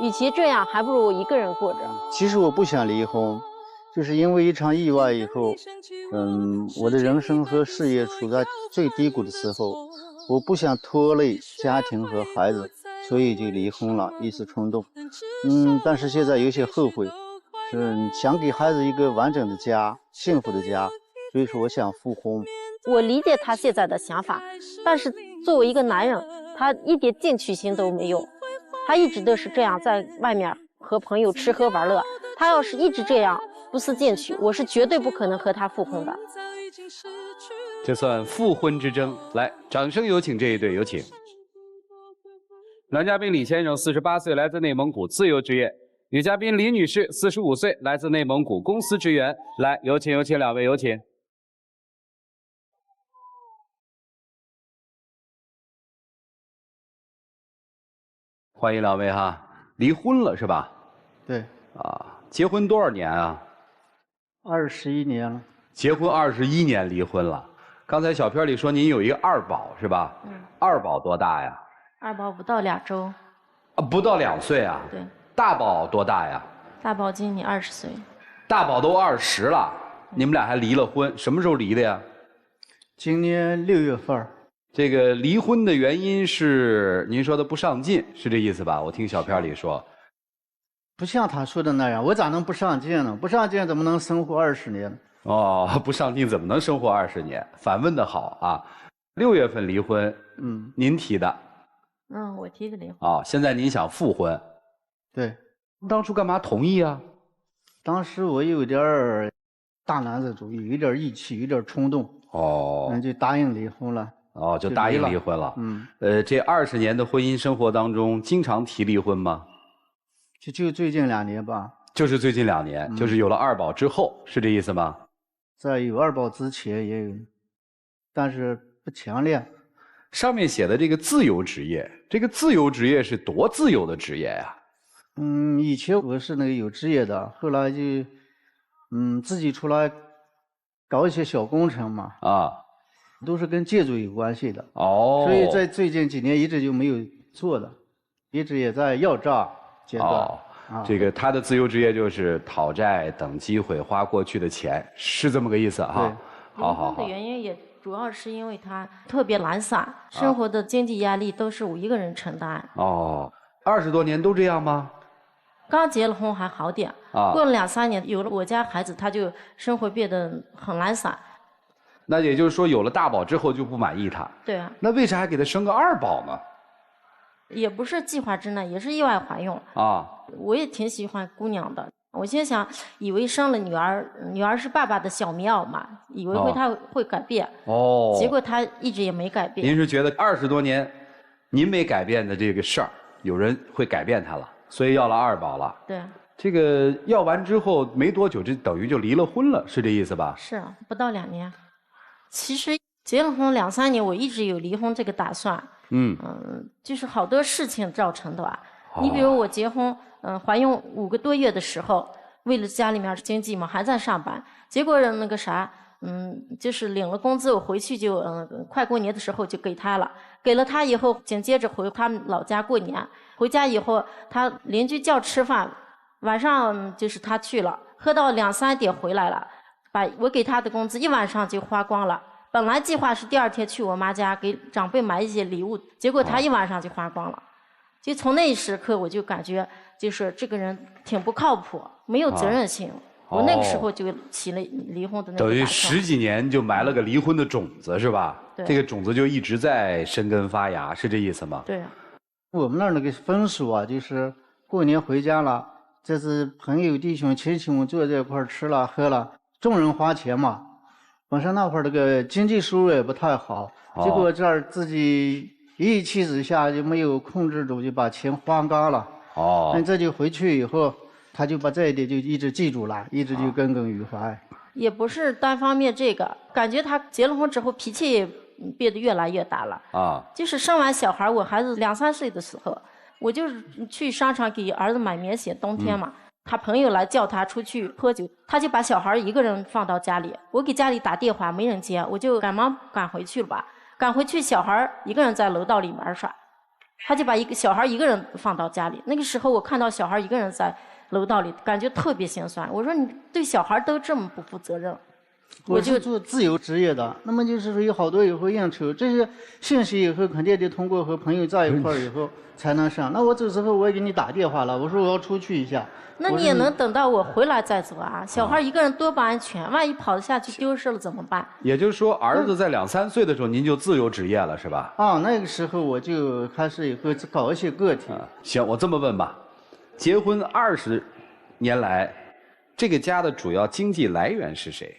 与其这样，还不如我一个人过着。其实我不想离婚，就是因为一场意外以后，我的人生和事业处在最低谷的时候，我不想拖累家庭和孩子，所以就离婚了，一时冲动。但是现在有些后悔，是想给孩子一个完整的家，幸福的家，所以说我想复婚。我理解他现在的想法，但是作为一个男人，他一点进取心都没有，他一直都是这样在外面和朋友吃喝玩乐。他要是一直这样不思进取，我是绝对不可能和他复婚的。这算复婚之争。来，掌声有请这一对，有请。男嘉宾李先生48岁，来自内蒙古，自由职业；女嘉宾李女士45岁，来自内蒙古，公司职员。来，有请两位，有请。欢迎两位哈，离婚了是吧？对。结婚多少年啊？21年了。结婚21年，离婚了。刚才小片里说您有一个二宝是吧？二宝多大呀？二宝不到2周。不到2岁啊？对。大宝多大呀？大宝今年20岁。大宝都20了，你们俩还离了婚？什么时候离的呀？今年6月份。这个离婚的原因是您说的不上进，是这意思吧？我听小片里说。不像他说的那样，我咋能不上进呢？不上进怎么能生活20年呢？不上进怎么能生活20年？反问的好啊！6月份离婚，您提的。我提的离婚。现在您想复婚？对。当初干嘛同意啊？当时我有点大男子主义，有点义气，有点冲动。就答应离婚了。就答应离婚了。这20年的婚姻生活当中，经常提离婚吗？就最近2年吧。就是最近2年，就是有了二宝之后，是这意思吗？在有二宝之前也有，但是不强烈。上面写的这个自由职业，这个自由职业是多自由的职业呀？以前我是那个有职业的，后来就自己出来搞一些小工程嘛。都是跟建筑有关系的。所以在最近几年一直就没有做的，一直也在要账阶段。这个他的自由职业就是讨债、等机会、花过去的钱，是这么个意思哈。对。好。的原因也主要是因为他特别懒散，生活的经济压力都是我一个人承担。20多年都这样吗？刚结了婚还好点，过了2、3年，有了我家孩子，他就生活变得很懒散。那也就是说，有了大宝之后就不满意他。对啊。那为啥还给他生个二宝呢？也不是计划之内，也是意外怀孕。我也挺喜欢姑娘的。我先想，以为生了女儿，女儿是爸爸的小棉袄嘛，以为他会改变。结果他一直也没改变。您是觉得20多年，您没改变的这个事儿，有人会改变他了，所以要了二宝了。对。这个要完之后没多久，这等于就离了婚了，是这意思吧？是啊，不到2年。其实结了婚2、3年，我一直有离婚这个打算。就是好多事情造成的吧。你比如我结婚，怀孕5个多月的时候，为了家里面经济嘛，还在上班。结果那个啥，就是领了工资，我回去就快过年的时候就给他了。给了他以后，紧接着回他们老家过年。回家以后，他邻居叫吃饭，晚上就是他去了，喝到2、3点回来了，把我给他的工资一晚上就花光了。本来计划是第2天去我妈家给长辈买一些礼物，结果他一晚上就花光了。就从那一时刻，我就感觉就是这个人挺不靠谱，没有责任心。我那个时候就起了离婚的那个打算。等于10几年就埋了个离婚的种子，是吧？对。这个种子就一直在生根发芽，是这意思吗？对啊。我们那个风俗啊，就是过年回家了，这是朋友弟兄亲戚们坐在一块吃了喝了，众人花钱嘛。本身那会儿这个经济收入也不太好，结果这儿自己一意气之下就没有控制住，就把钱花光了。那这就回去以后，他就把这一点就一直记住了，一直就耿耿于怀。也不是单方面这个，感觉他结了婚之后脾气也变得越来越大了。就是生完小孩，我孩子2、3岁的时候，我就是去商场给儿子买棉鞋，冬天嘛。他朋友来叫他出去喝酒，他就把小孩一个人放到家里。我给家里打电话没人接，我就赶忙赶回去了吧。赶回去，小孩一个人在楼道里玩耍。他就把一个小孩一个人放到家里。那个时候我看到小孩一个人在楼道里，感觉特别心酸。我说你对小孩都这么不负责任。我是做自由职业的，那么就是说有好多以后应酬这些信息以后肯定得通过和朋友在一块儿以后才能上。那我走之后我也给你打电话了，我说我要出去一下。那你也能等到我回来再走啊？小孩一个人多不安全，万一跑下去丢失了怎么办？也就是说，儿子在2、3岁的时候您就自由职业了，是吧？啊，那个时候我就开始以后搞一些个体。行，我这么问吧，结婚20年来，这个家的主要经济来源是谁？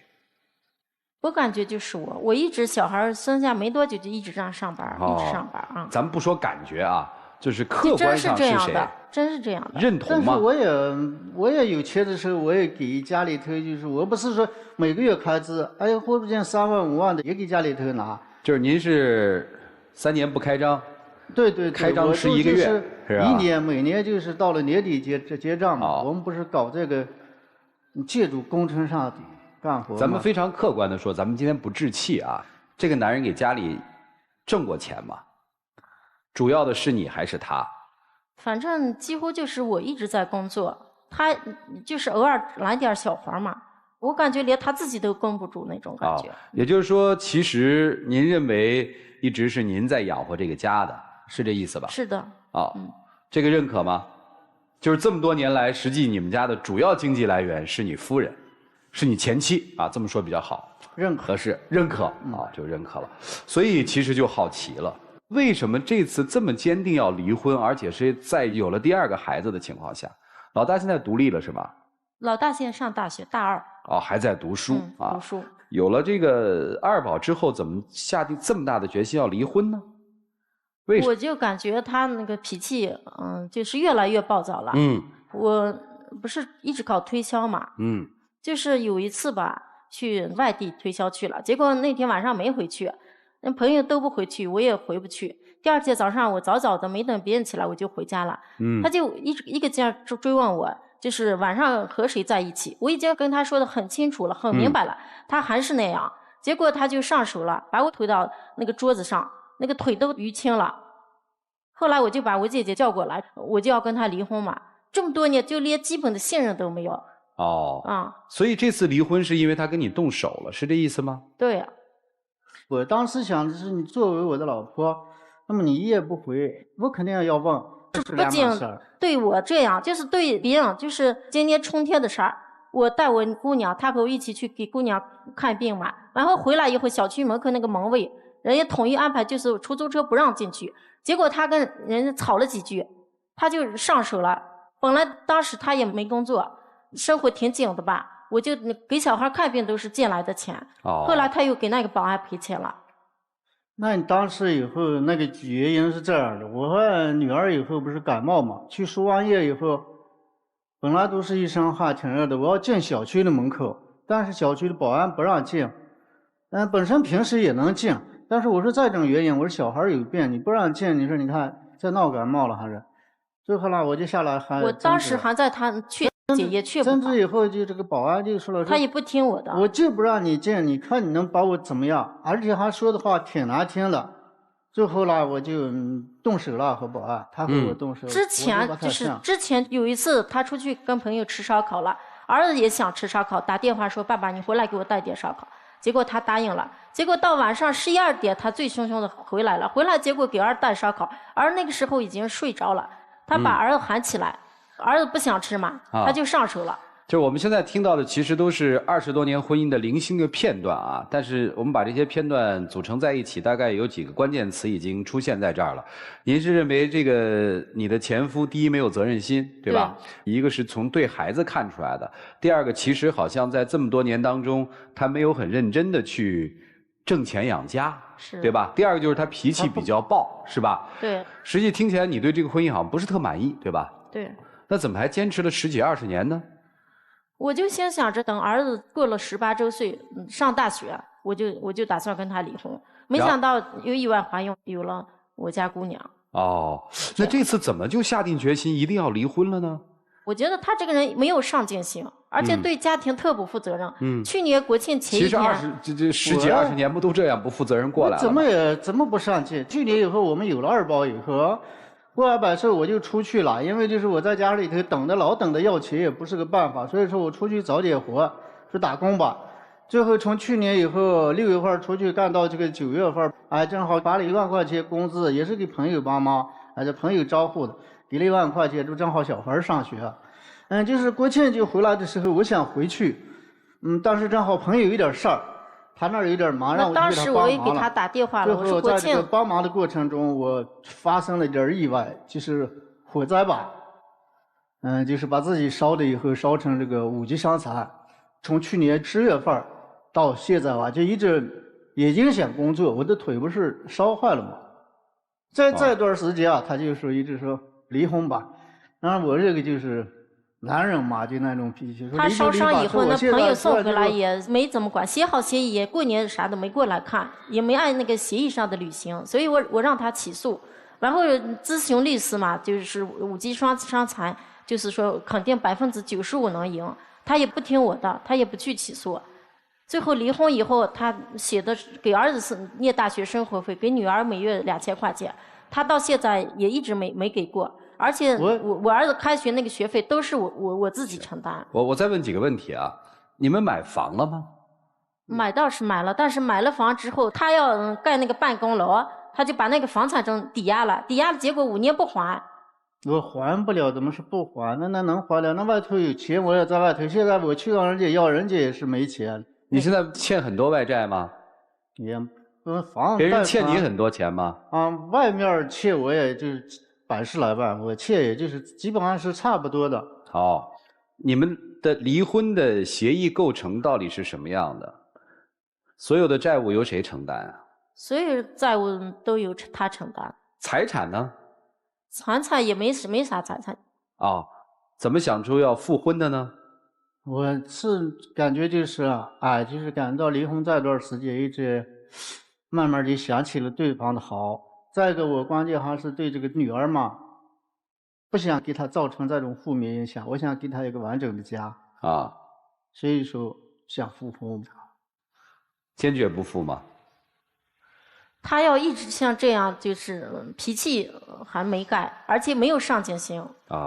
我感觉就是我一直小孩生下没多久就一直这样上班，一直上班啊。咱们不说感觉啊，就是客观上是谁？真是这样的。认同吗？但是我也有钱的时候，我也给家里头，就是我不是说每个月开支，哎呀，或者见3万5万的也给家里头拿。就是您是3年不开张？对对对，开张11个月，是吧？一年每年就是到了年底结账嘛。我们不是搞这个建筑工程上干活。咱们非常客观的说，咱们今天不置气啊。这个男人给家里挣过钱吗？主要的是你还是他？反正几乎就是我一直在工作，他就是偶尔来点小活嘛。我感觉连他自己都绷不住那种感觉。也就是说，其实您认为一直是您在养活这个家的，是这意思吧？是的。这个认可吗？就是这么多年来，实际你们家的主要经济来源是你夫人，是你前妻啊，这么说比较好，认可合适，认可就认可了。所以其实就好奇了，为什么这次这么坚定要离婚，而且是在有了第2个孩子的情况下？老大现在独立了是吗？老大现在上大学，大2。还在读书读书。有了这个2宝之后，怎么下定这么大的决心要离婚呢？为什么？我就感觉他那个脾气，就是越来越暴躁了。我不是一直搞推销嘛。就是有一次吧，去外地推销去了，结果那天晚上没回去，那朋友都不回去，我也回不去。第2天早上我早早的没等别人起来，我就回家了。他就一个劲儿追问我，就是晚上和谁在一起。我已经跟他说的很清楚了，很明白了，他还是那样。结果他就上手了，把我推到那个桌子上，那个腿都淤青了。后来我就把我姐姐叫过来，我就要跟他离婚嘛。这么多年就连基本的信任都没有。所以这次离婚是因为他跟你动手了，是这意思吗？对呀。我当时想的是，你作为我的老婆，那么你一夜不回，我肯定要问。不仅对我这样，就是对别人，就是今年春天的事儿，我带我姑娘，她和我一起去给姑娘看病嘛，然后回来以后，小区门口那个门卫，人家统一安排就是出租车不让进去，结果他跟人家吵了几句，他就上手了。本来当时他也没工作，生活挺紧的吧，我就给小孩看病都是借来的钱。后来他又给那个保安赔钱了。那你当时以后那个原因是这样的，我和女儿以后不是感冒嘛，去输完液以后，本来都是一身汗挺热的，我要进小区的门口，但是小区的保安不让进。本身平时也能进，但是我说再这种原因，我说小孩有病，你不让进，你说你看这闹感冒了还是？最后呢，我就下来还我当时还在他去也去不好。争执以后，就这个保安就说了，他也不听我的，我就不让你进，你看你能把我怎么样？而且还说的话挺难听的。最后呢，我就动手了，和保安，他和我动手。之前有一次，他出去跟朋友吃烧烤了，儿子也想吃烧烤，打电话说爸爸，你回来给我带点烧烤。结果他答应了，结果到晚上11、12点，他醉醺醺的回来了，结果给儿子带烧烤，儿那个时候已经睡着了，他把儿子喊起来，儿子不想吃嘛，他就上手了。就是我们现在听到的，其实都是20多年婚姻的零星的片段啊。但是我们把这些片段组成在一起，大概有几个关键词已经出现在这儿了。您是认为这个你的前夫，第一没有责任心，对吧？一个是从对孩子看出来的，第二个其实好像在这么多年当中，他没有很认真的去挣钱养家，对吧？第二个就是他脾气比较暴，是吧？对。实际听起来你对这个婚姻好像不是特满意，对吧？对。那怎么还坚持了10几20年呢？我就先想着等儿子过了18周岁上大学，我就打算跟他离婚，没想到又意外怀孕，有了我家姑娘。那这次怎么就下定决心一定要离婚了呢？我觉得他这个人没有上进心，而且对家庭特不负责任。去年国庆前一天，其实10几20年不都这样不负责任过来了吗？怎么不上进？去年以后我们有了2宝以后，过200岁我就出去了，因为就是我在家里头老等着要钱也不是个办法，所以说我出去找点活，去打工吧。最后从去年以后6月份出去干到这个9月份，哎，正好发了1万块钱工资，也是给朋友帮忙，哎，这朋友招呼的，给了1万块钱，就正好小孩上学。就是国庆就回来的时候，我想回去，但是正好朋友有点事儿。他那儿有点忙，让我去给他帮忙了。当时我也给他打电话了，我说国庆。在这个帮忙的过程中，我发生了点意外，就是火灾吧。就是把自己烧的以后烧成这个5级伤残。从去年10月份到现在就一直也影响工作，我的腿不是烧坏了吗？在这段时间他就说一直说离婚吧。当然我这个就是男人嘛，就那种脾气。他烧伤以后，那朋友送回来也没怎么管，写好协议，过年啥都没过来看，也没按那个协议上的履行，所以我让他起诉，然后咨询律师嘛，就是5级伤残，就是说肯定95%能赢，他也不听我的，他也不去起诉。最后离婚以后，他写的给儿子念大学生活费，给女儿每月2000块钱，他到现在也一直没给过。而且我儿子开学那个学费都是我自己承担。我再问几个问题啊，你们买房了吗？买倒是买了，但是买了房之后，他要盖那个办公楼，他就把那个房产证抵押了，结果5年不还。我还不了，怎么是不还？那能还了？那外头有钱，我也在外头。现在我去让人家要，人家也是没钱。你现在欠很多外债吗？也房别人欠你很多钱吗？外面欠我也就是100来万，我欠也就是基本上是差不多的。好，你们的离婚的协议构成到底是什么样的？所有的债务由谁承担啊？所有债务都由他承担。财产呢？财产也没啥财产。怎么想出要复婚的呢？我是感觉就是就是感到离婚这段时间一直慢慢就想起了对方的好。再一个，我关键还是对这个女儿嘛，不想给她造成这种负面影响，我想给她一个完整的家所以说想复婚。坚决不复吗？他要一直像这样，就是脾气还没改，而且没有上进心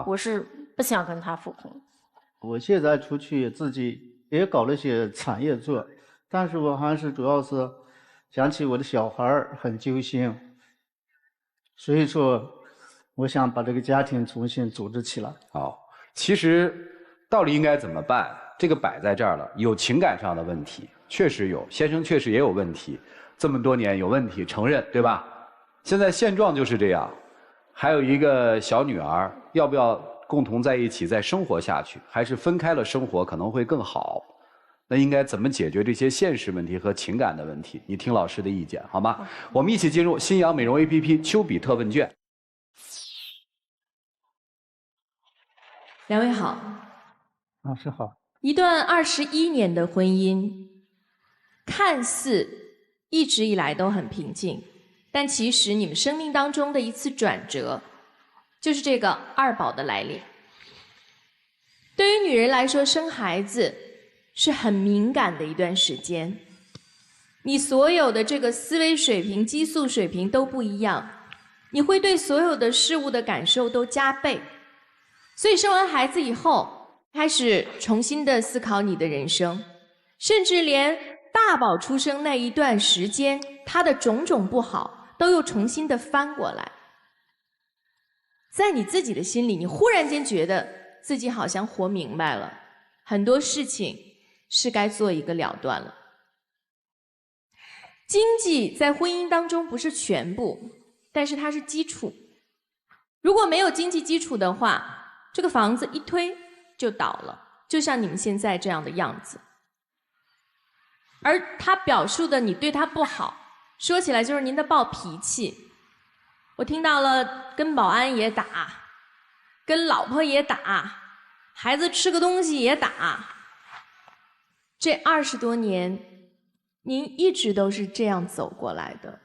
我是不想跟他复婚。我现在出去自己也搞了些产业做，但是我还是主要是想起我的小孩很揪心，所以说我想把这个家庭重新组织起来。其实到底应该怎么办？这个摆在这儿了，有情感上的问题，确实有，先生确实也有问题，这么多年有问题，承认对吧？现在现状就是这样，还有一个小女儿，要不要共同在一起再生活下去，还是分开了生活可能会更好？那应该怎么解决这些现实问题和情感的问题？你听老师的意见好吗？我们一起进入新阳美容 APP 丘比特问卷。两位好。老师好。一段21年的婚姻，看似一直以来都很平静，但其实你们生命当中的一次转折，就是这个2宝的来临。对于女人来说，生孩子是很敏感的一段时间，你所有的这个思维水平、激素水平都不一样，你会对所有的事物的感受都加倍。所以生完孩子以后，开始重新的思考你的人生，甚至连大宝出生那一段时间，他的种种不好都又重新的翻过来。在你自己的心里，你忽然间觉得自己好像活明白了，很多事情是该做一个了断了。经济在婚姻当中不是全部，但是它是基础。如果没有经济基础的话，这个房子一推就倒了，就像你们现在这样的样子。而他表述的你对他不好，说起来就是您的暴脾气。我听到了跟保安也打，跟老婆也打，孩子吃个东西也打。这20多年，您一直都是这样走过来的。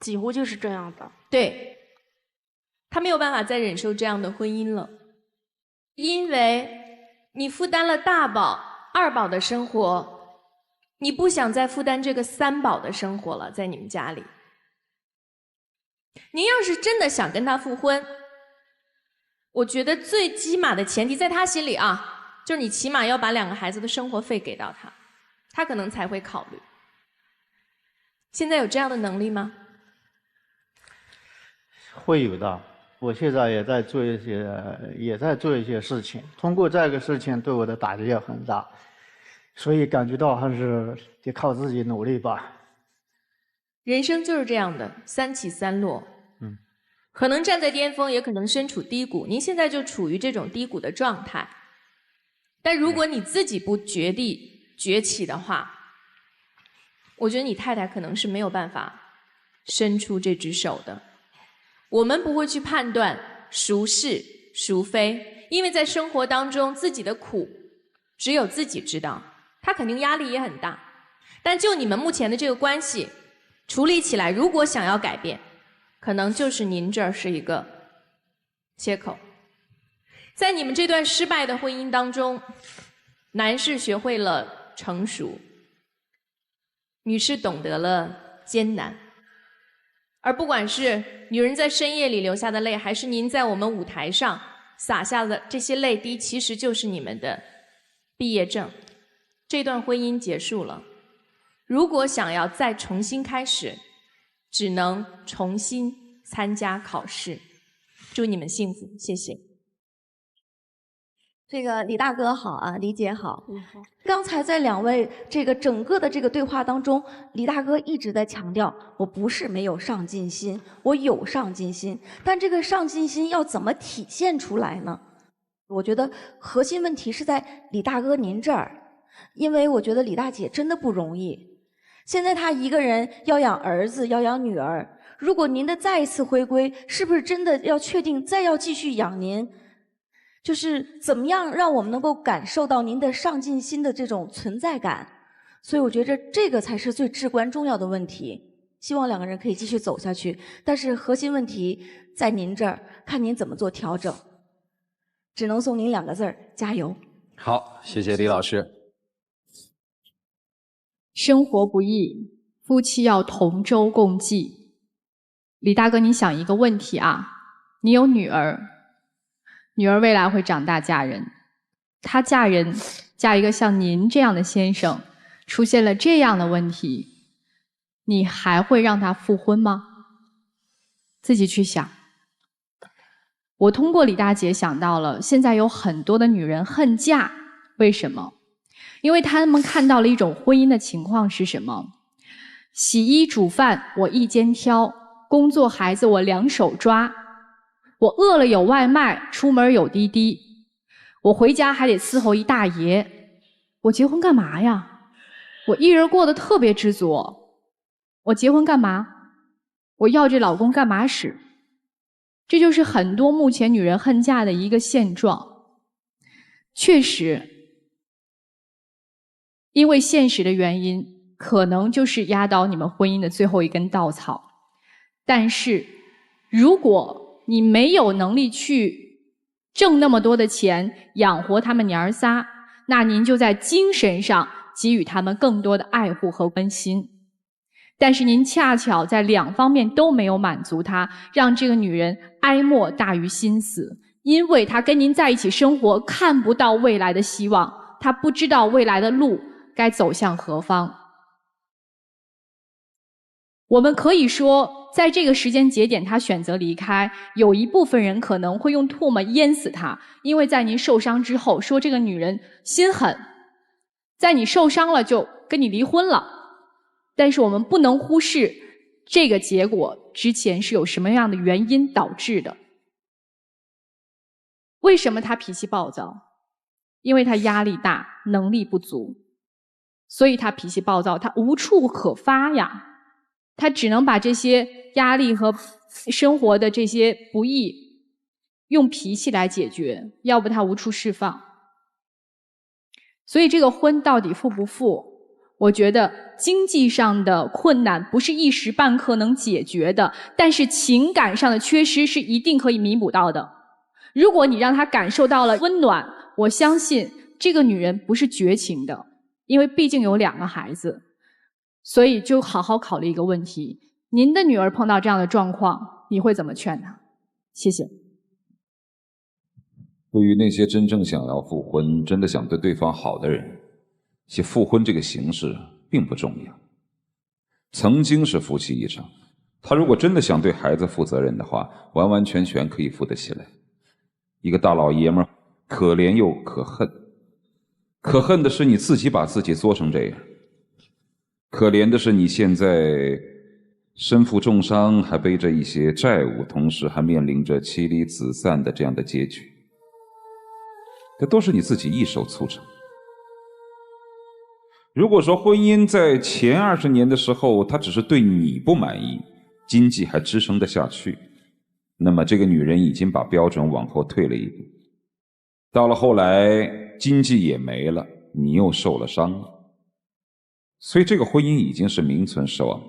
几乎就是这样的。对，他没有办法再忍受这样的婚姻了，因为你负担了大宝、2宝的生活，你不想再负担这个3宝的生活了，在你们家里。您要是真的想跟他复婚，我觉得最起码的前提，在他心里啊，就是你起码要把2个孩子的生活费给到他，他可能才会考虑。现在有这样的能力吗？会有的，我现在也在做一些事情，通过这个事情对我的打击也很大，所以感觉到还是得靠自己努力吧。人生就是这样的，3起3落。可能站在巅峰，也可能身处低谷。您现在就处于这种低谷的状态，但如果你自己不决定崛起的话，我觉得你太太可能是没有办法伸出这只手的。我们不会去判断孰是孰非，因为在生活当中自己的苦只有自己知道，他肯定压力也很大。但就你们目前的这个关系处理起来，如果想要改变，可能就是您这儿是一个切口。在你们这段失败的婚姻当中，男士学会了成熟，女士懂得了艰难。而不管是女人在深夜里流下的泪，还是您在我们舞台上洒下的这些泪滴，其实就是你们的毕业证。这段婚姻结束了，如果想要再重新开始，只能重新参加考试。祝你们幸福，谢谢。这个李大哥好啊，李姐好。刚才在2位这个整个的这个对话当中，李大哥一直在强调，我不是没有上进心，我有上进心，但这个上进心要怎么体现出来呢？我觉得核心问题是在李大哥您这儿，因为我觉得李大姐真的不容易。现在她一个人要养儿子，要养女儿，如果您的再一次回归，是不是真的要确定再要继续养您？就是怎么样让我们能够感受到您的上进心的这种存在感，所以我觉着这个才是最至关重要的问题。希望2个人可以继续走下去，但是核心问题在您这儿，看您怎么做调整。只能送您2个字儿：加油。好，谢谢李老师。生活不易，夫妻要同舟共济。李大哥，你想一个问题啊，你有女儿，女儿未来会长大嫁人，她嫁人嫁一个像您这样的先生，出现了这样的问题，你还会让她复婚吗？自己去想。我通过李大姐想到了，现在有很多的女人恨嫁，为什么？因为她们看到了一种婚姻的情况是什么？洗衣煮饭我一肩挑，工作孩子我2手抓，我饿了有外卖，出门有滴滴，我回家还得伺候一大爷，我结婚干嘛呀？我一人过得特别知足，我结婚干嘛？我要这老公干嘛使？这就是很多目前女人恨嫁的一个现状。确实，因为现实的原因，可能就是压倒你们婚姻的最后一根稻草。但是，如果你没有能力去挣那么多的钱养活他们娘仨，那您就在精神上给予他们更多的爱护和温馨。但是您恰巧在2方面都没有满足她，让这个女人哀莫大于心死，因为她跟您在一起生活，看不到未来的希望，她不知道未来的路该走向何方。我们可以说，在这个时间节点，她选择离开，有一部分人可能会用唾沫淹死她，因为在您受伤之后，说这个女人心狠，在你受伤了就跟你离婚了。但是我们不能忽视这个结果之前是有什么样的原因导致的。为什么她脾气暴躁？因为她压力大，能力不足，所以她脾气暴躁，她无处可发呀。她只能把这些压力和生活的这些不易用脾气来解决，要不她无处释放。所以这个婚到底复不复？我觉得经济上的困难不是一时半刻能解决的，但是情感上的缺失是一定可以弥补到的。如果你让她感受到了温暖，我相信这个女人不是绝情的，因为毕竟有2个孩子。所以就好好考虑一个问题，您的女儿碰到这样的状况，你会怎么劝她？谢谢。对于那些真正想要复婚、真的想对对方好的人，其复婚这个形式并不重要。曾经是夫妻一场，他如果真的想对孩子负责任的话，完完全全可以负得起来。一个大老爷们儿，可怜又可恨。可恨的是你自己把自己作成这样，可怜的是你现在身负重伤，还背着一些债务，同时还面临着妻离子散的这样的结局。这都是你自己一手促成。如果说婚姻在前20年的时候，它只是对你不满意，经济还支撑得下去，那么这个女人已经把标准往后退了一步。到了后来，经济也没了，你又受了伤了，所以这个婚姻已经是名存实亡。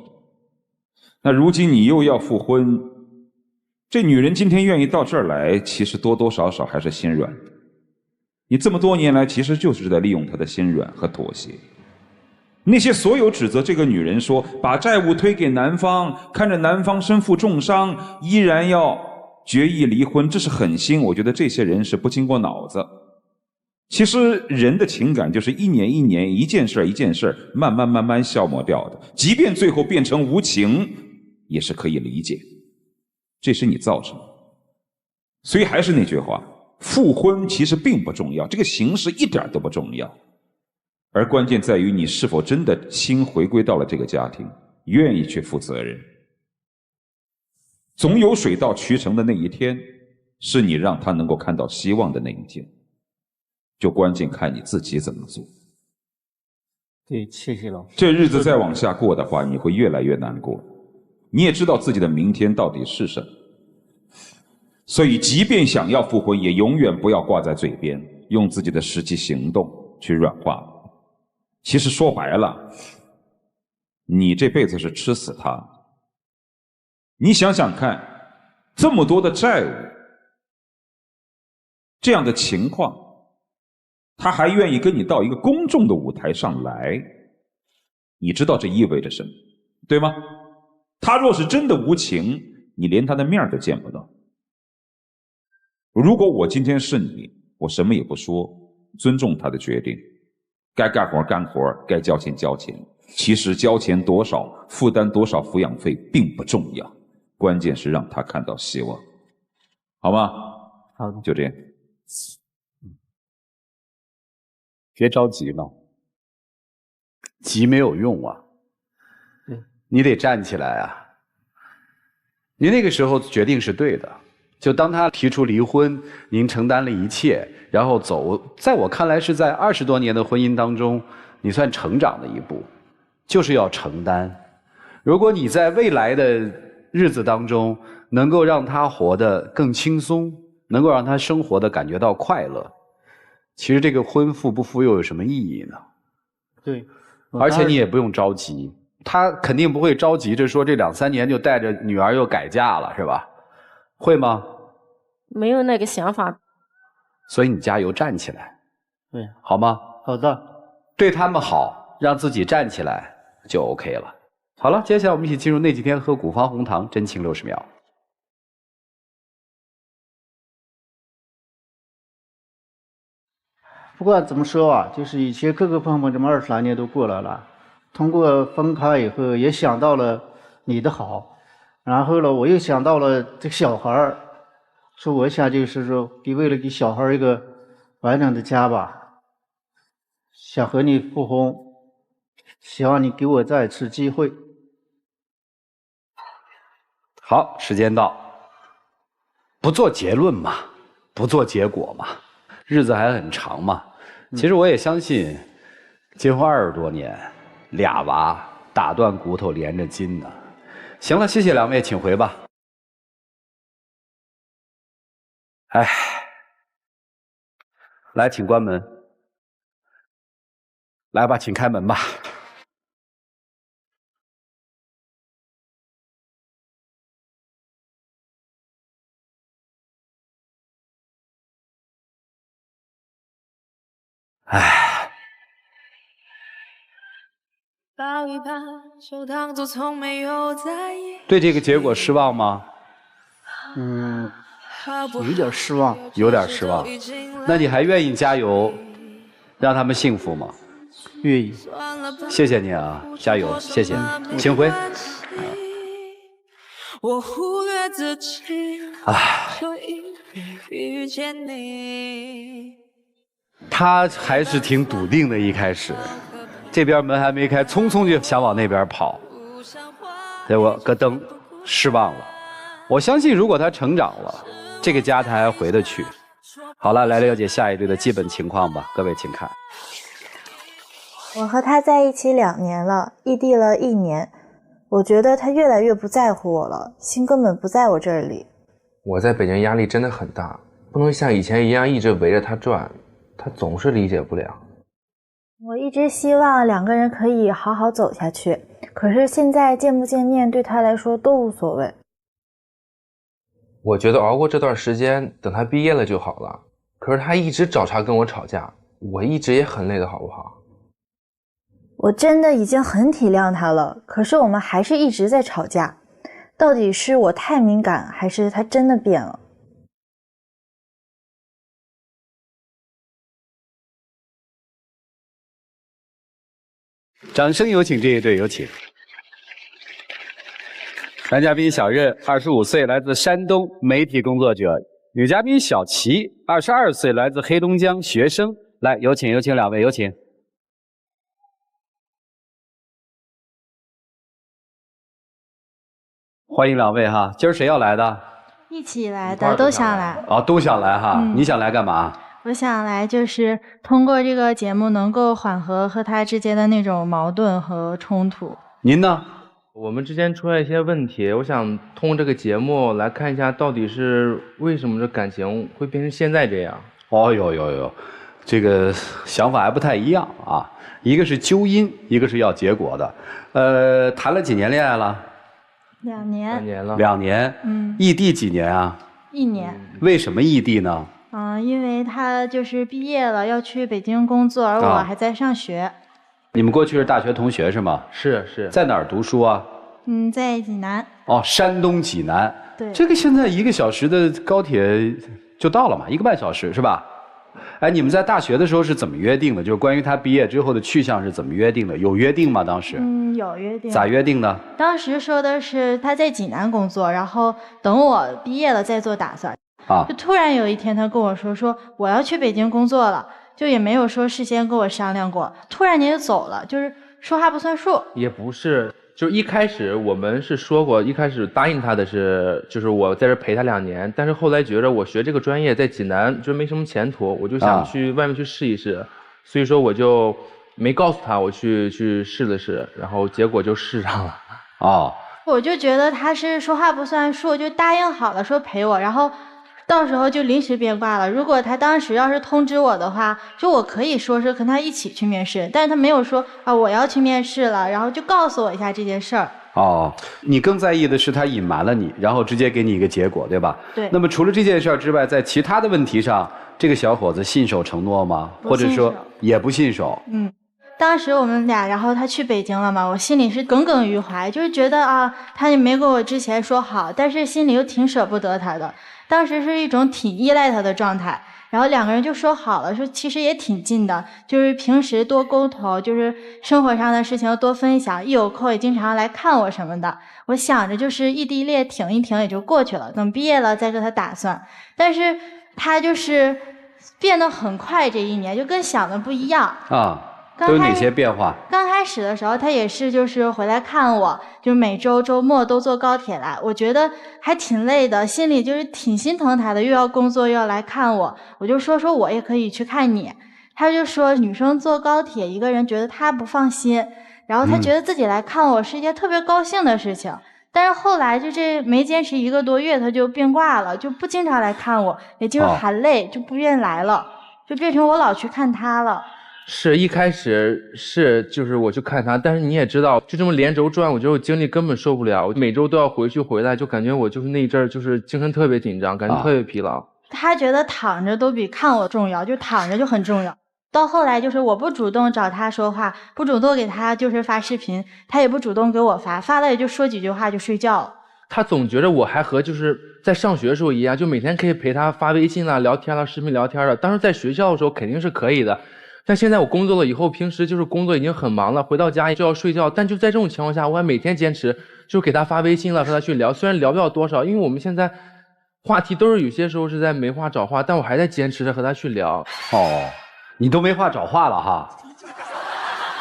那如今你又要复婚，这女人今天愿意到这儿来，其实多多少少还是心软的。你这么多年来其实就是在利用她的心软和妥协。那些所有指责这个女人说把债务推给男方，看着男方身负重伤，依然要决意离婚，这是狠心，我觉得这些人是不经过脑子。其实人的情感就是一年一年，一件事一件事慢慢消磨掉的，即便最后变成无情，也是可以理解，这是你造成的。所以还是那句话，复婚其实并不重要，这个形式一点都不重要，而关键在于你是否真的心回归到了这个家庭，愿意去负责任。总有水到渠成的那一天，是你让他能够看到希望的那一天，就关键看你自己怎么做。对，谢谢老师。这日子再往下过的话，你会越来越难过，你也知道自己的明天到底是什么。所以即便想要复婚，也永远不要挂在嘴边，用自己的实际行动去软化。其实说白了，你这辈子是吃死他。你想想看，这么多的债务，这样的情况，他还愿意跟你到一个公众的舞台上来，你知道这意味着什么，对吗？他若是真的无情，你连他的面都见不到。如果我今天是你，我什么也不说，尊重他的决定，该干活干活，该交钱交钱。其实交钱多少，负担多少抚养费并不重要，关键是让他看到希望，好吗？好的，就这样。别着急嘛，急没有用啊，你得站起来啊。您那个时候决定是对的，就当他提出离婚，您承担了一切，然后走，在我看来是在20多年的婚姻当中，你算成长的一步，就是要承担。如果你在未来的日子当中能够让他活得更轻松，能够让他生活的感觉到快乐，其实这个婚复不复又有什么意义呢？对，而且你也不用着急，他肯定不会着急着说这2、3年就带着女儿又改嫁了，是吧？会吗？没有那个想法。所以你加油，站起来，对，好吗？好的，对他们好，让自己站起来就 OK 了。好了，接下来我们一起进入那几天喝古方红糖真情60秒。不管怎么说啊，就是以前磕磕碰碰这么20来年都过来了，通过分开以后也想到了你的好，然后呢，我又想到了这个小孩儿，说我想就是说，为了给小孩一个完整的家吧，想和你复婚，希望你给我再次机会。好，时间到，不做结论嘛，不做结果嘛，日子还很长嘛。其实我也相信，结婚20多年，2娃打断骨头连着筋呢。行了，谢谢2位，请回吧。哎，来，请关门。来吧，请开门吧。哎，对这个结果失望吗？有点失望。有点失望。那你还愿意加油，让他们幸福吗？愿意。谢谢你啊，加油，谢谢，请回。我忽略自己，就因为遇见你。他还是挺笃定的，一开始，这边门还没开，匆匆就想往那边跑，结果咯噔，失望了。我相信，如果他成长了，这个家他还回得去。好了，来了解下一对的基本情况吧，各位请看。我和他在一起2年了，异地了1年。我觉得他越来越不在乎我了，心根本不在我这里。我在北京压力真的很大，不能像以前一样一直围着他转，他总是理解不了。我一直希望2个人可以好好走下去，可是现在见不见面对他来说都无所谓。我觉得熬过这段时间，等他毕业了就好了。可是他一直找茬跟我吵架，我一直也很累的，好不好？我真的已经很体谅他了，可是我们还是一直在吵架。到底是我太敏感，还是他真的变了？掌声有请这一对，有请。男嘉宾小任，25岁，来自山东，媒体工作者；女嘉宾小齐，22岁，来自黑龙江，学生。来，有请2位，有请。欢迎2位哈，今儿谁要来的？一起来的，都想来。哦，都想来哈。你想来干嘛？我想来就是通过这个节目能够缓和和他之间的那种矛盾和冲突。您呢？我们之间出现一些问题，我想通过这个节目来看一下，到底是为什么这感情会变成现在这样。哦哟，这个想法还不太一样啊。一个是揪因，一个是要结果的。谈了几年恋爱了？2年。2年了。2年。异地几年啊？1年。为什么异地呢？因为他就是毕业了，要去北京工作，而我还在上学。你们过去是大学同学是吗？是。在哪儿读书啊？在济南。哦，山东济南。对。这个现在1个小时的高铁就到了嘛，1个半小时是吧？哎，你们在大学的时候是怎么约定的？就是关于他毕业之后的去向是怎么约定的？有约定吗？当时？有约定。咋约定的？当时说的是他在济南工作，然后等我毕业了再做打算。就突然有一天他跟我说我要去北京工作了，就也没有说事先跟我商量过，突然间就走了，就是说话不算数。也不是，就是一开始我们是说过，一开始答应他的是，就是我在这陪他2年，但是后来觉得我学这个专业在济南就没什么前途，我就想去外面去试一试，所以说我就没告诉他我去试了试，然后结果就试上了。我就觉得他是说话不算数，就答应好了说陪我，然后到时候就临时变卦了。如果他当时要是通知我的话，就我可以说是跟他一起去面试，但是他没有说我要去面试了，然后就告诉我一下这件事儿。你更在意的是他隐瞒了你，然后直接给你一个结果，对吧？对。那么除了这件事儿之外，在其他的问题上，这个小伙子信守承诺吗？或者说也不信守？当时我们俩，然后他去北京了嘛，我心里是耿耿于怀，就是觉得他也没跟我之前说好，但是心里又挺舍不得他的。当时是一种挺依赖他的状态，然后2个人就说好了，说其实也挺近的，就是平时多沟通，就是生活上的事情多分享，一有空也经常来看我什么的。我想着就是异地恋挺一挺也就过去了，等毕业了再跟他打算。但是他就是变得很快，这1年就跟想的不一样都有哪些变化？刚开始的时候他也是就是回来看我，就每周周末都坐高铁来，我觉得还挺累的，心里就是挺心疼他的，又要工作又要来看我，我就说我也可以去看你。他就说女生坐高铁一个人觉得他不放心，然后他觉得自己来看我是一件特别高兴的事情。但是后来就这没坚持1个多月他就变卦了，就不经常来看我，也就是含泪就不愿意来了，就变成我老去看他了。是一开始就是我去看他，但是你也知道，就这么连轴转，我觉得我精力根本受不了，我每周都要回来，就感觉我就是那一阵儿就是精神特别紧张，感觉特别疲劳。他觉得躺着都比看我重要，就躺着就很重要。到后来就是我不主动找他说话，不主动给他就是发视频，他也不主动给我发，发了也就说几句话就睡觉了。他总觉得我还和就是在上学的时候一样，就每天可以陪他发微信啦、聊天啦、视频聊天的。当时在学校的时候肯定是可以的，但现在我工作了以后，平时就是工作已经很忙了，回到家就要睡觉。但就在这种情况下，我还每天坚持就给他发微信了，和他去聊。虽然聊不了多少，因为我们现在话题都是有些时候是在没话找话，但我还在坚持着和他去聊。哦，你都没话找话了哈？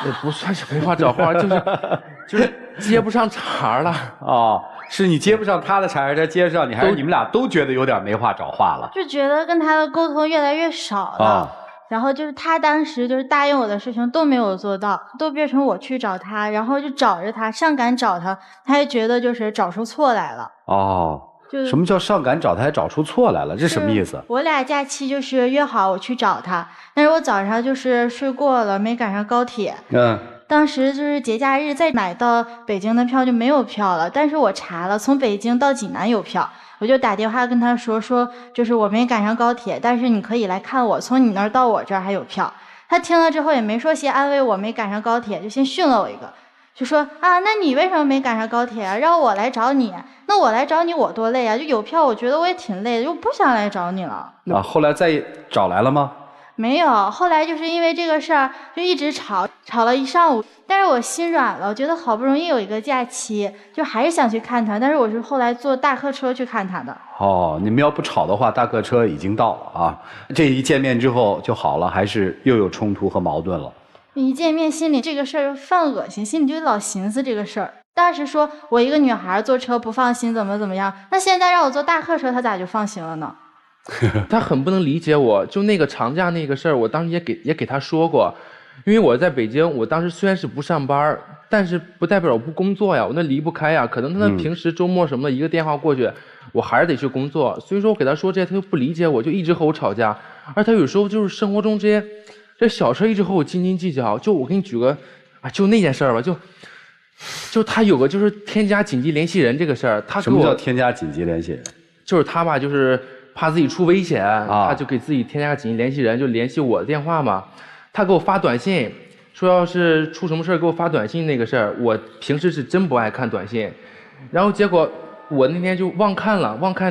也不算是没话找话，就是接不上茬了。哦，是你接不上他的茬，还是他接上你，还是你们俩都觉得有点没话找话了？就觉得跟他的沟通越来越少了。然后就是他当时就是答应我的事情都没有做到，都变成我去找他，然后就找着他，上赶找他，他还觉得就是找出错来了。哦，什么叫上赶找他还找出错来了？这什么意思？我俩假期就是约好我去找他，但是我早上就是睡过了，没赶上高铁。当时就是节假日再买到北京的票就没有票了，但是我查了，从北京到济南有票。我就打电话跟他说就是我没赶上高铁，但是你可以来看我，从你那儿到我这儿还有票。他听了之后也没说先安慰我没赶上高铁，就先训了我一个，就说啊，那你为什么没赶上高铁啊？让我来找你，那我来找你我多累啊！就有票，我觉得我也挺累的，就不想来找你了。后来再找来了吗？没有，后来就是因为这个事儿就一直吵了一上午，但是我心软了，我觉得好不容易有一个假期，就还是想去看他，但是我是后来坐大客车去看他的。哦，你们要不吵的话，大客车已经到了啊。这一见面之后就好了，还是又有冲突和矛盾了？一见面心里这个事儿犯恶心，心里就老寻思这个事儿。当时说我一个女孩坐车不放心怎么样，那现在让我坐大客车，他咋就放心了呢？他很不能理解我，就那个长假那个事儿，我当时也给他说过，因为我在北京，我当时虽然是不上班，但是不代表我不工作呀，我那离不开呀。可能他平时周末什么的，一个电话过去，我还是得去工作。所以说我给他说这些，他就不理解我，就一直和我吵架。而他有时候就是生活中这小事一直和我斤斤计较。就我给你举个啊，就那件事儿吧，就他有个就是添加紧急联系人这个事儿，他什么叫添加紧急联系人？就是他吧，就是怕自己出危险，他就给自己添加个紧急联系人，就联系我的电话嘛。他给我发短信，说要是出什么事儿给我发短信那个事儿，我平时是真不爱看短信。然后结果我那天就忘看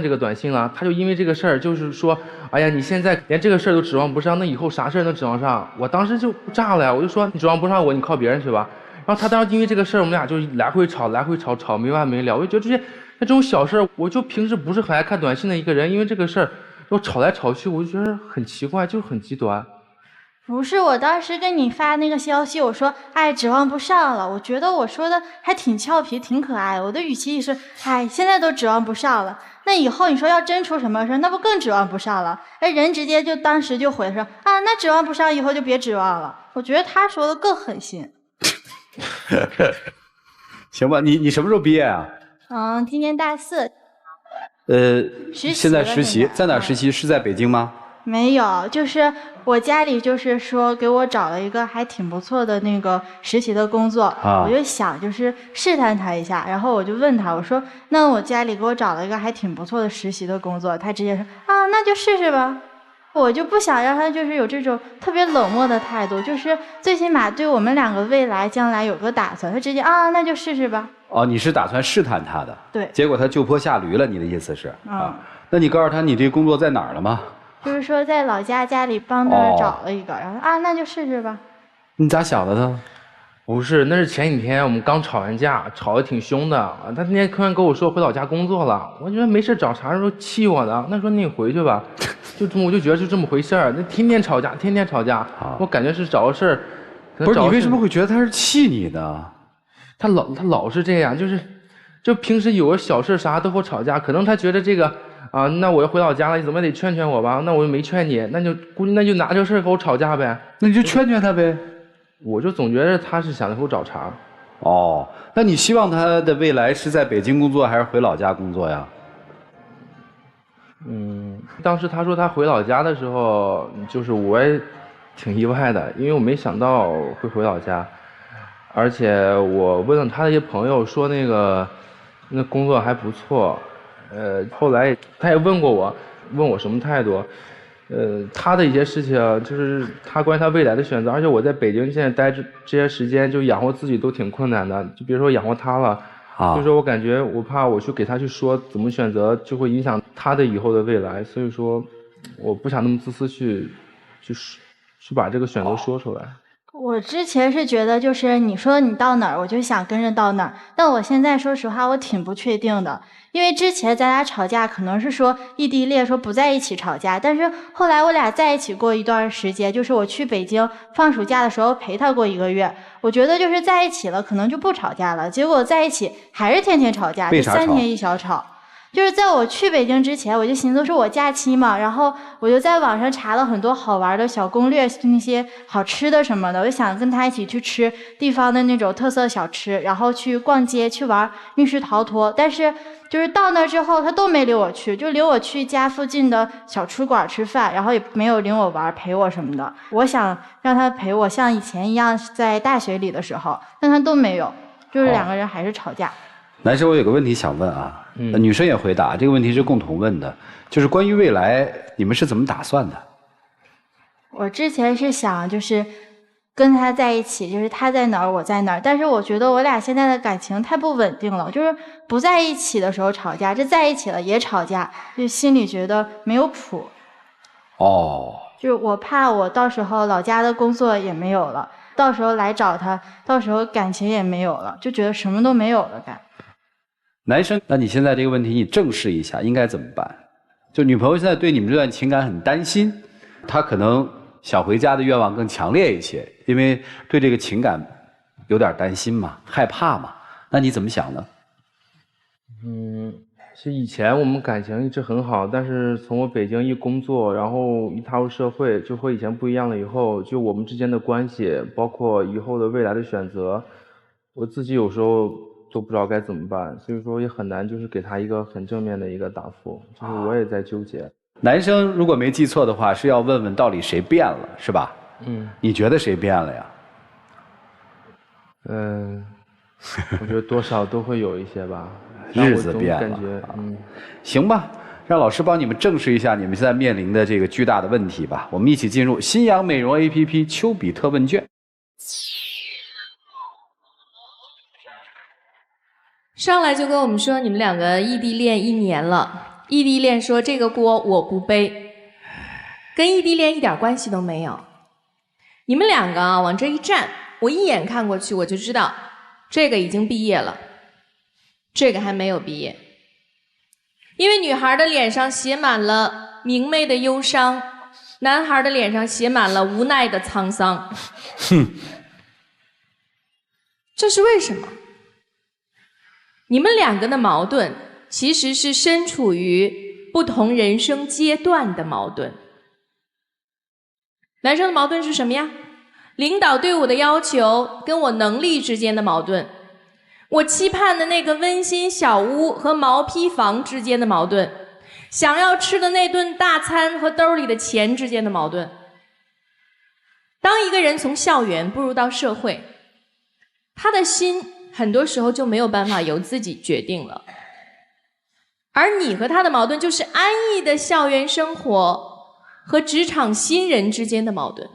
这个短信了。他就因为这个事儿，就是说，哎呀，你现在连这个事儿都指望不上，那以后啥事儿能指望上？我当时就炸了呀，我就说你指望不上我，你靠别人去吧。然后他当时因为这个事儿，我们俩就来回吵没完没了。我就觉得这种小事儿，我就平时不是很爱看短信的一个人，因为这个事儿就吵来吵去，我就觉得很奇怪，就很极端。不是，我当时跟你发那个消息，我说，哎，指望不上了。我觉得我说的还挺俏皮，挺可爱。我的语气也是，哎，现在都指望不上了，那以后你说要真出什么事，那不更指望不上了？哎，人直接就当时就回说，啊，那指望不上，以后就别指望了。我觉得他说的更狠心。行吧，你什么时候毕业啊？今年大4。现在实习，在哪儿实习？是在北京吗？没有，就是我家里就是说给我找了一个还挺不错的那个实习的工作，我就想就是试探他一下，然后我就问他，我说那我家里给我找了一个还挺不错的实习的工作，他直接说啊，那就试试吧。我就不想让他就是有这种特别冷漠的态度，就是最起码对我们两个未来将来有个打算，他直接啊，那就试试吧。哦，你是打算试探他的？对。结果他就坡下驴了，你的意思是？那你告诉他你这工作在哪儿了吗？就是说在老家家里帮他找了一个，然后啊，那就试试吧。你咋想的呢？不是，那是前几天我们刚吵完架，吵得挺凶的。他那天突然跟我说回老家工作了，我觉得没事找茬时候气我呢。那说你回去吧，我就觉得是这么回事儿。那天天吵架，我感觉是找个事儿。不是，你为什么会觉得他是气你呢？他老是这样，就平时有个小事啥都和我吵架，可能他觉得这个啊，那我要回老家了，你怎么得劝劝我吧？那我又没劝你，估计那就拿这事儿和我吵架呗。那你就劝劝他呗。我就总觉得他是想和我找茬。哦，那你希望他的未来是在北京工作还是回老家工作呀？当时他说他回老家的时候，就是我也挺意外的，因为我没想到会回老家，而且我问了他的一些朋友说那工作还不错，后来他也问过我，问我什么态度，他的一些事情，就是他关于他未来的选择，而且我在北京现在待这些时间，就养活自己都挺困难的，就别说养活他了。所以说我感觉我怕我去给他去说怎么选择，就会影响他的以后的未来，所以说我不想那么自私去把这个选择说出来。我之前是觉得就是你说你到哪儿我就想跟着到哪儿，但我现在说实话我挺不确定的，因为之前咱俩吵架可能是说异地恋说不在一起吵架，但是后来我俩在一起过一段时间，就是我去北京放暑假的时候陪他过1个月，我觉得就是在一起了可能就不吵架了，结果在一起还是天天吵架，就3天1小吵。就是在我去北京之前，我就寻思是我假期嘛，然后我就在网上查了很多好玩的小攻略，那些好吃的什么的，我就想跟他一起去吃地方的那种特色小吃，然后去逛街，去玩密室逃脱。但是就是到那之后，他都没领我去，就领我去家附近的小吃馆吃饭，然后也没有领我玩陪我什么的。我想让他陪我像以前一样在大学里的时候，但他都没有，就是2个人还是吵架。男生，我有个问题想问啊，女生也回答，这个问题是共同问的，就是关于未来你们是怎么打算的？我之前是想就是跟他在一起，就是他在哪儿我在哪儿，但是我觉得我俩现在的感情太不稳定了，就是不在一起的时候吵架，这在一起了也吵架，就心里觉得没有谱。就是我怕我到时候老家的工作也没有了，到时候来找他，到时候感情也没有了，就觉得什么都没有了感。男生，那你现在这个问题你正视一下，应该怎么办？就女朋友现在对你们这段情感很担心，她可能想回家的愿望更强烈一些，因为对这个情感有点担心嘛，害怕嘛。那你怎么想呢？其实以前我们感情一直很好，但是从我北京一工作，然后一踏入社会，就和以前不一样了以后，就我们之间的关系，包括以后的未来的选择，我自己有时候都不知道该怎么办，所以说也很难就是给他一个很正面的一个答复，就是我也在纠结。男生如果没记错的话，是要问问到底谁变了，是吧？你觉得谁变了呀？我觉得多少都会有一些吧。日子变了，感觉行吧，让老师帮你们正视一下你们现在面临的这个巨大的问题吧。我们一起进入新阳美容 APP 丘比特问卷。上来就跟我们说你们2个异地恋1年了，异地恋说这个锅我不背，跟异地恋一点关系都没有。你们2个啊往这一站，我一眼看过去我就知道，这个已经毕业了，这个还没有毕业。因为女孩的脸上写满了明媚的忧伤，男孩的脸上写满了无奈的沧桑。这是为什么？你们2个的矛盾其实是身处于不同人生阶段的矛盾。男生的矛盾是什么呀？领导对我的要求跟我能力之间的矛盾，我期盼的那个温馨小屋和毛坯房之间的矛盾，想要吃的那顿大餐和兜里的钱之间的矛盾。当一个人从校园步入到社会，他的心很多时候就没有办法由自己决定了，而你和他的矛盾就是安逸的校园生活和职场新人之间的矛盾。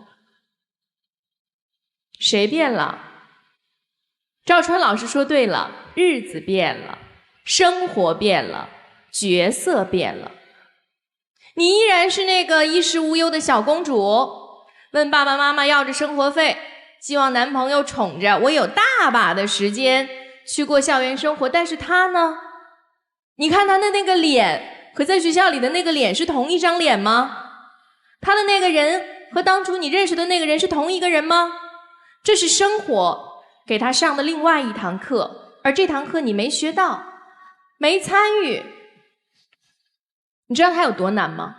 谁变了？赵川老师说对了，日子变了，生活变了，角色变了。你依然是那个衣食无忧的小公主，问爸爸妈妈要着生活费，希望男朋友宠着，我有大把的时间去过校园生活。但是他呢？你看他的那个脸和在学校里的那个脸是同一张脸吗？他的那个人和当初你认识的那个人是同一个人吗？这是生活给他上的另外一堂课，而这堂课你没学到，没参与。你知道他有多难吗？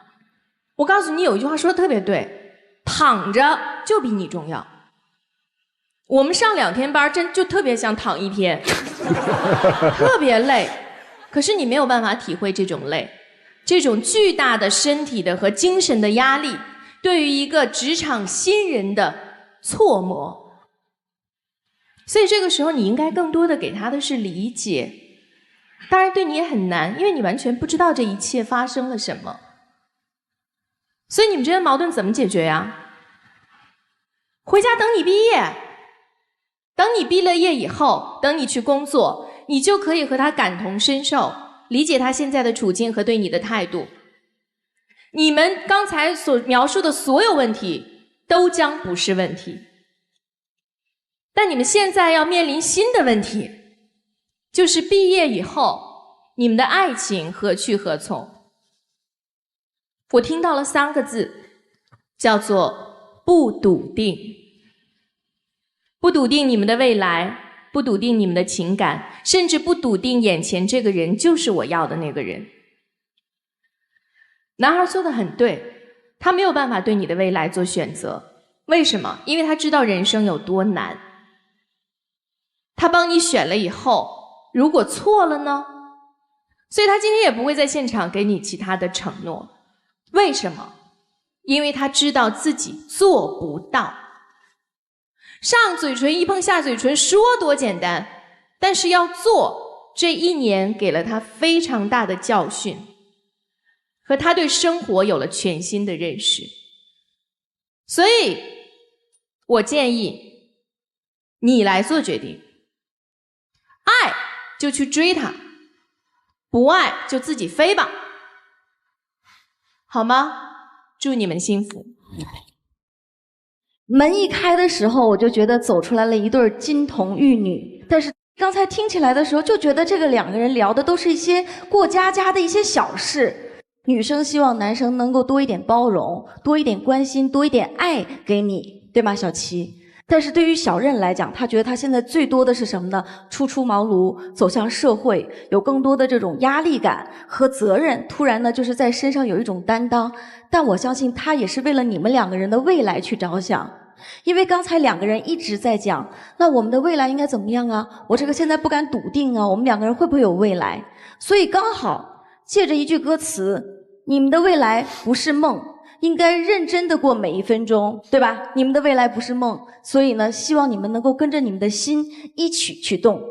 我告诉你，有一句话说的特别对，躺着就比你重要。我们上2天班真就特别想躺1天，特别累。可是你没有办法体会这种累，这种巨大的身体的和精神的压力，对于一个职场新人的挫磨。所以这个时候你应该更多的给他的是理解，当然对你也很难，因为你完全不知道这一切发生了什么。所以你们之间的矛盾怎么解决呀？回家等你毕业，等你毕了业以后，等你去工作，你就可以和他感同身受，理解他现在的处境和对你的态度。你们刚才所描述的所有问题都将不是问题，但你们现在要面临新的问题，就是毕业以后你们的爱情何去何从。我听到了3个字，叫做不笃定。不笃定你们的未来，不笃定你们的情感，甚至不笃定眼前这个人就是我要的那个人。男孩说得很对，他没有办法对你的未来做选择。为什么？因为他知道人生有多难。他帮你选了以后，如果错了呢？所以他今天也不会在现场给你其他的承诺。为什么？因为他知道自己做不到。上嘴唇一碰下嘴唇，说多简单，但是要做，这1年给了他非常大的教训，和他对生活有了全新的认识。所以我建议你来做决定，爱就去追他，不爱就自己飞吧，好吗？祝你们幸福。门一开的时候，我就觉得走出来了一对金童玉女，但是刚才听起来的时候，就觉得这个2个人聊的都是一些过家家的一些小事。女生希望男生能够多一点包容，多一点关心，多一点爱给你，对吗，小琪？但是对于小任来讲，他觉得他现在最多的是什么呢？初出茅庐，走向社会，有更多的这种压力感和责任，突然呢就是在身上有一种担当。但我相信他也是为了你们2个人的未来去着想。因为刚才2个人一直在讲，那我们的未来应该怎么样啊？我这个现在不敢笃定啊，我们2个人会不会有未来？所以刚好借着一句歌词，你们的未来不是梦，应该认真的过每一分钟，对吧？你们的未来不是梦，所以呢，希望你们能够跟着你们的心一起去动。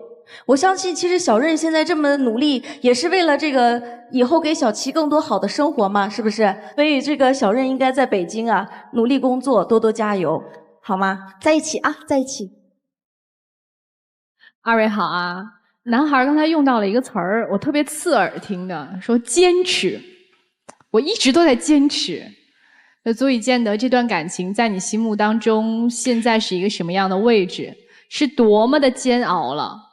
我相信其实小任现在这么努力，也是为了这个以后给小琪更多好的生活嘛，是不是？所以这个小任应该在北京啊，努力工作，多多加油，好吗？在一起啊，在一起。2位好啊。男孩刚才用到了一个词儿，我特别刺耳听的，说坚持。我一直都在坚持，就足以见得这段感情在你心目当中现在是一个什么样的位置，是多么的煎熬了。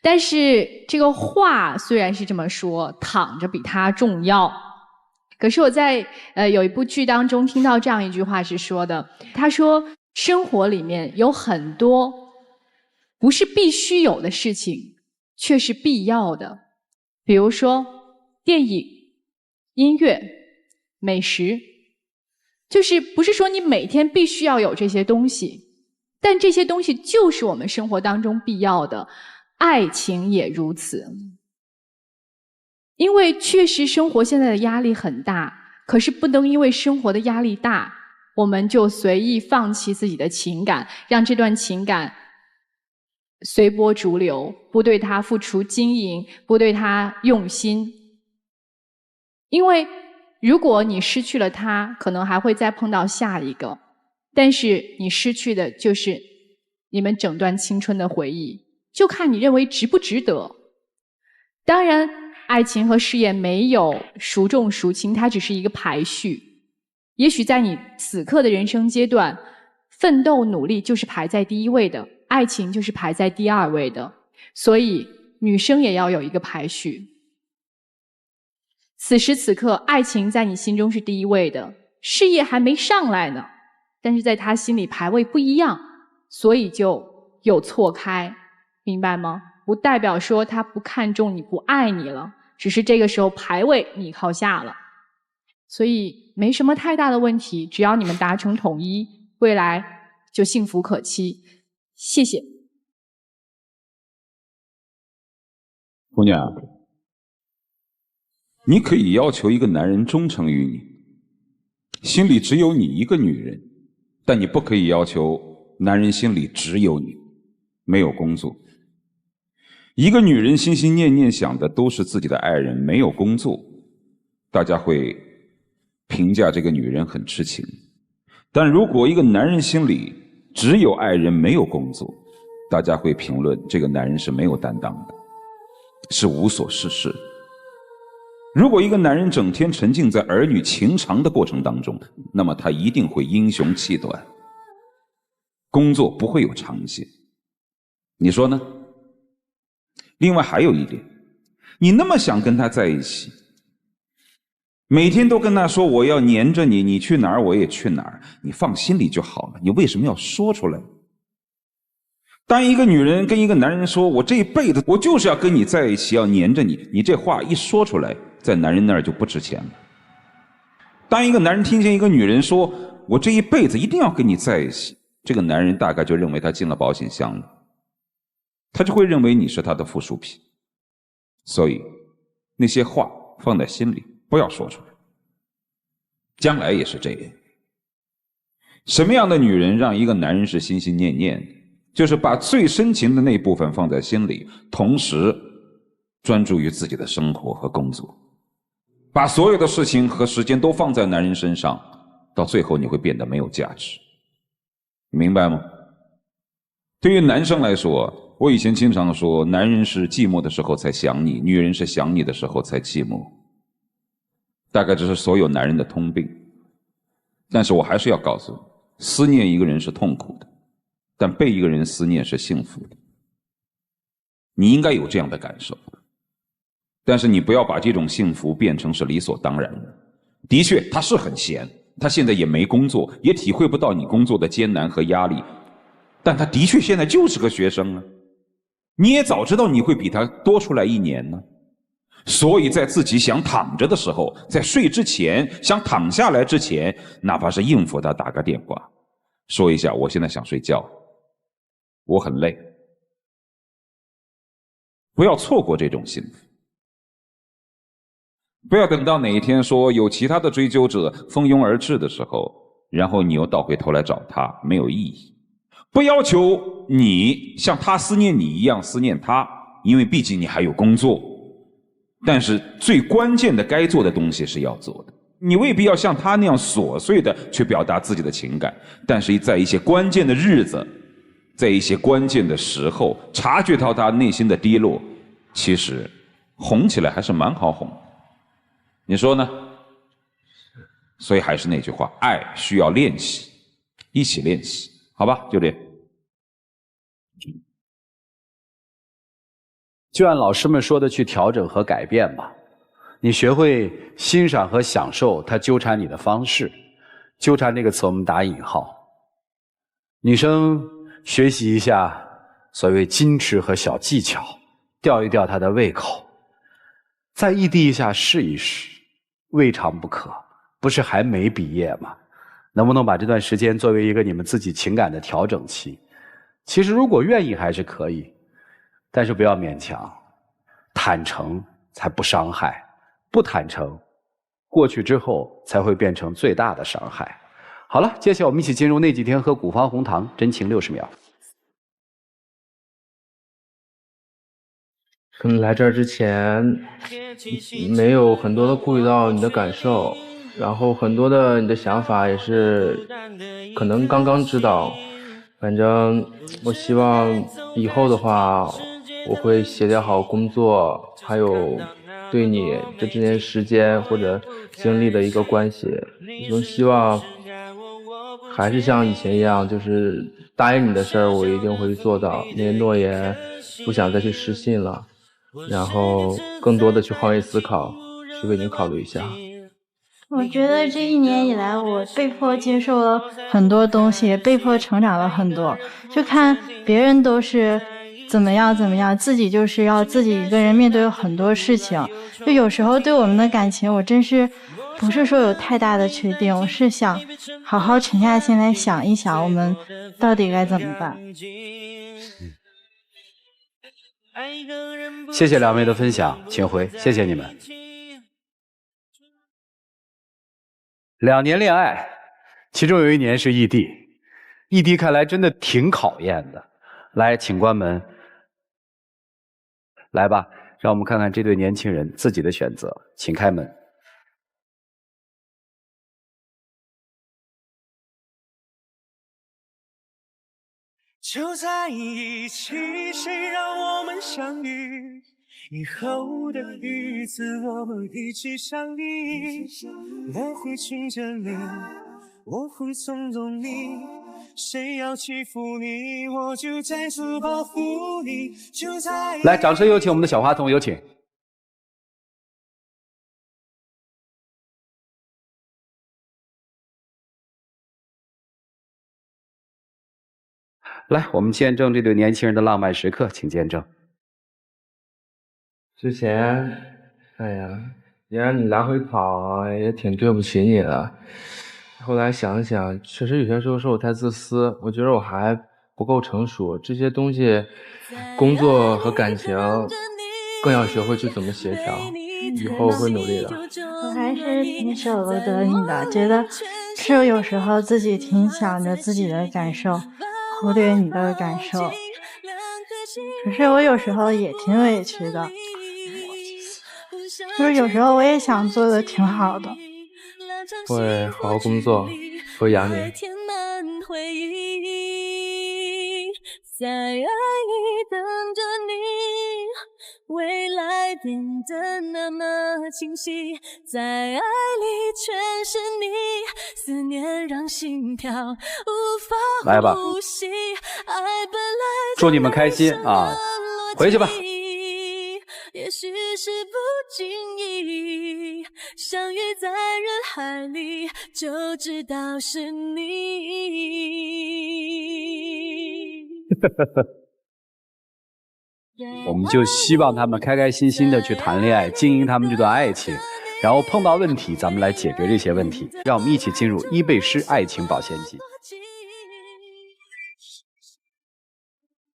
但是这个话虽然是这么说，躺着比它重要。可是我在有一部剧当中听到这样一句话是说的，他说生活里面有很多不是必须有的事情，却是必要的。比如说电影、音乐、美食，就是不是说你每天必须要有这些东西，但这些东西就是我们生活当中必要的。爱情也如此。因为确实生活现在的压力很大，可是不能因为生活的压力大，我们就随意放弃自己的情感，让这段情感随波逐流，不对它付出经营，不对它用心。因为如果你失去了它，可能还会再碰到下一个，但是你失去的就是你们整段青春的回忆，就看你认为值不值得。当然爱情和事业没有孰重孰轻，它只是一个排序。也许在你此刻的人生阶段，奋斗努力就是排在第1位的，爱情就是排在第2位的，所以女生也要有一个排序。此时此刻爱情在你心中是第1位的，事业还没上来呢，但是在他心里排位不一样，所以就有错开，明白吗？不代表说他不看重你，不爱你了，只是这个时候排位你靠下了，所以没什么太大的问题，只要你们达成统一，未来就幸福可期。谢谢。姑娘，你可以要求一个男人忠诚于你，心里只有你一个女人，但你不可以要求男人心里只有你，没有工作。一个女人心心念念想的都是自己的爱人，没有工作，大家会评价这个女人很痴情。但如果一个男人心里只有爱人没有工作，大家会评论这个男人是没有担当的，是无所事事。如果一个男人整天沉浸在儿女情长的过程当中，那么他一定会英雄气短，工作不会有长线。你说呢？另外还有一点，你那么想跟他在一起，每天都跟他说我要黏着你，你去哪儿我也去哪儿，你放心里就好了，你为什么要说出来？当一个女人跟一个男人说我这一辈子我就是要跟你在一起，要黏着你，你这话一说出来，在男人那儿就不值钱了。当一个男人听见一个女人说我这一辈子一定要跟你在一起，这个男人大概就认为他进了保险箱了，他就会认为你是他的附属品。所以那些话放在心里，不要说出来。将来也是这样。什么样的女人让一个男人是心心念念的？就是把最深情的那部分放在心里，同时专注于自己的生活和工作，把所有的事情和时间都放在男人身上，到最后你会变得没有价值。你明白吗？对于男生来说，我以前经常说，男人是寂寞的时候才想你，女人是想你的时候才寂寞。大概这是所有男人的通病。但是我还是要告诉你，思念一个人是痛苦的，但被一个人思念是幸福的。你应该有这样的感受，但是你不要把这种幸福变成是理所当然的。的确，他是很闲，他现在也没工作，也体会不到你工作的艰难和压力，但他的确现在就是个学生啊。你也早知道你会比他多出来1年呢。所以在自己想躺着的时候，在睡之前，想躺下来之前，哪怕是应付他打个电话，说一下我现在想睡觉，我很累。不要错过这种幸福，不要等到哪一天说有其他的追究者蜂拥而至的时候，然后你又倒回头来找他，没有意义。不要求你像他思念你一样思念他，因为毕竟你还有工作。但是最关键的该做的东西是要做的。你未必要像他那样琐碎的去表达自己的情感，但是在一些关键的日子，在一些关键的时候，察觉到他内心的低落，其实哄起来还是蛮好哄。你说呢？所以还是那句话，爱需要练习，一起练习，好吧？就这样。就按老师们说的去调整和改变吧。你学会欣赏和享受他纠缠你的方式，纠缠这个词我们打引号。女生学习一下所谓矜持和小技巧，吊一吊他的胃口，再异地一下试一试，未尝不可。不是还没毕业吗？能不能把这段时间作为一个你们自己情感的调整期？其实如果愿意还是可以，但是不要勉强，坦诚才不伤害，不坦诚，过去之后才会变成最大的伤害。好了，接下来我们一起进入那几天喝古方红糖真情60秒。可能来这儿之前没有很多的顾虑到你的感受，然后很多的你的想法也是可能刚刚知道。反正我希望以后的话，我会协调好工作，还有对你这件时间或者经历的一个关系。我希望还是像以前一样，就是答应你的事儿，我一定会做到。那些诺言不想再去失信了，然后更多的去换位思考，去为你考虑一下。我觉得这1年以来，我被迫接受了很多东西，被迫成长了很多。就看别人都是怎么样，自己就是要自己一个人面对很多事情。就有时候对我们的感情，我真是不是说有太大的确定，我是想好好沉下心来想一想，我们到底该怎么办。谢谢2位的分享，请回，谢谢你们。2年恋爱，其中有1年是异地，异地看来真的挺考验的。来，请关门。来吧，让我们看看这对年轻人自己的选择，请开门。就在一起，谁让我们相遇？以后的日子，我们一起想你。我会亲着你，我会纵容你。谁要欺负你，我就在此保护你。就在来，掌声有请我们的小花童，有请。来，我们见证这对年轻人的浪漫时刻，请见证。之前，哎呀，也让你来回跑，也挺对不起你的。后来想想，确实有些时候是我太自私，我觉得我还不够成熟，这些东西，工作和感情，更要学会去怎么协调。以后我会努力的。我还是挺舍不得你的，觉得是有时候自己挺想着自己的感受，忽略你的感受。可是我有时候也挺委屈的，就是有时候我也想做的挺好的。会好好工作，会养你。在爱里等着你，未来变得那么清晰，在爱里全是你，思念让心跳无法呼吸。爱本来祝你们开心啊！回去吧。也许是不经意，相遇在人海里，就知道是你。我们就希望他们开开心心的去谈恋爱，经营他们这段爱情，然后碰到问题，咱们来解决这些问题。让我们一起进入伊贝诗爱情保鲜剂。